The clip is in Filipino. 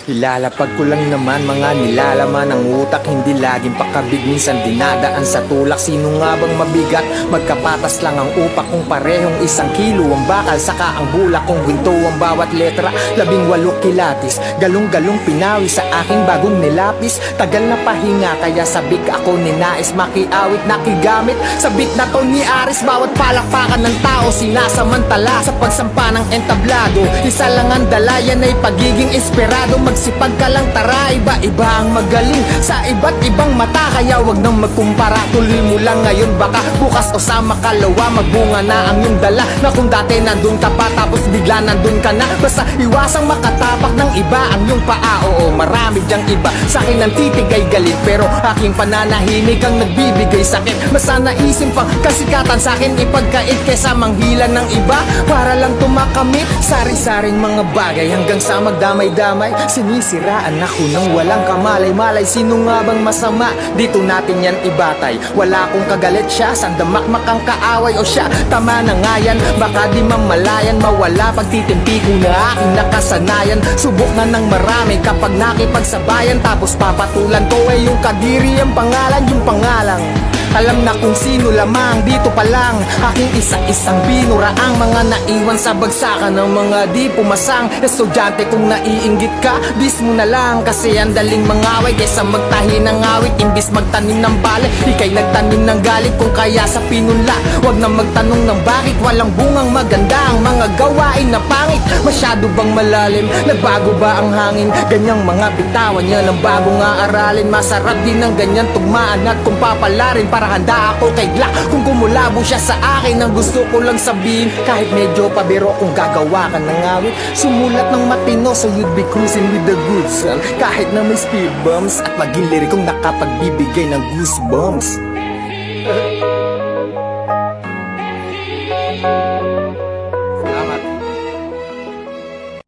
Ilalapag ko lang naman mga nilalaman ng utak, hindi laging pakabig, minsan dinadaan sa tulak. Sino nga bang mabigat? Magkapatas lang ang upak kung parehong 1 kilo ang bakal, saka ang bulak kung ginto ang bawat letra. 18 kilatis, galong-galong pinawi sa aking bagong nilapis. Tagal na pahinga kaya sabik ako ninais makiawit, nakigamit sa beat na to ni Aris. Bawat palakpakan ng tao sinasamantala sa pagsampa ng entablado. Isa lang ang dala, yan ay pagiging inspirado. Magsipag ka lang tara, iba-iba ang magaling sa iba't ibang mata, kaya wag nang magkumpara. Tuloy mo lang ngayon, baka bukas o sa makalawa magbunga na ang iyong dala. Na kung dati nandun ka pa tapos bigla nandun ka na, basta iwasang makatapak ng iba ang iyong paa. Oo, marami dyang iba sa akin ang titigay galit, pero aking pananahimik ang nagbibigay sakit. Mas naisin pang kasikatan sa akin ipagkait kesa manghilan ng iba para lang tumakamit sari-saring mga bagay hanggang sa magdamay-damay. Sinisiraan ako ng walang kamalay-malay. Sino nga bang masama? Dito natin yan ibatay. Wala akong kagalit siya, sandamakmak ang kaaway o siya. Tama na nga yan, baka di mamalayan mawala pagtitimpi ko na aking nakasanayan. Subok na ng marami kapag nakipagsabayan, tapos papatulan ko ay yung kadiri ang pangalan, yung pangalang alam na kung sino lamang. Dito pa lang aking isa-isang binuraang mga naiwan sa bagsakan ng mga di pumasang estudyante. Kung naiinggit ka, dis mo na lang, kasi ang daling mangaway kaysa magtahi ng awit. Imbis magtanim ng balik, ikay nagtanim ng galit. Kung kaya sa pinunla, wag na magtanong ng bakit walang bungang maganda ang mga gawain na pangit. Masyado bang malalim? Nagbago ba ang hangin? Ganyang mga bitawan yan ang bagong aaralin. Masarap din ang ganyan tugmaan at kung papalarin, para handa ako kay Glock kung kumulabo siya sa akin. Ang gusto ko lang sabihin, kahit medyo pabiro, kung gagawa ka ng awit, sumulat ng matino so you'd be cruising with the good son. Kahit na may speed bumps at maging lirikong nakapagbibigay ng goosebumps.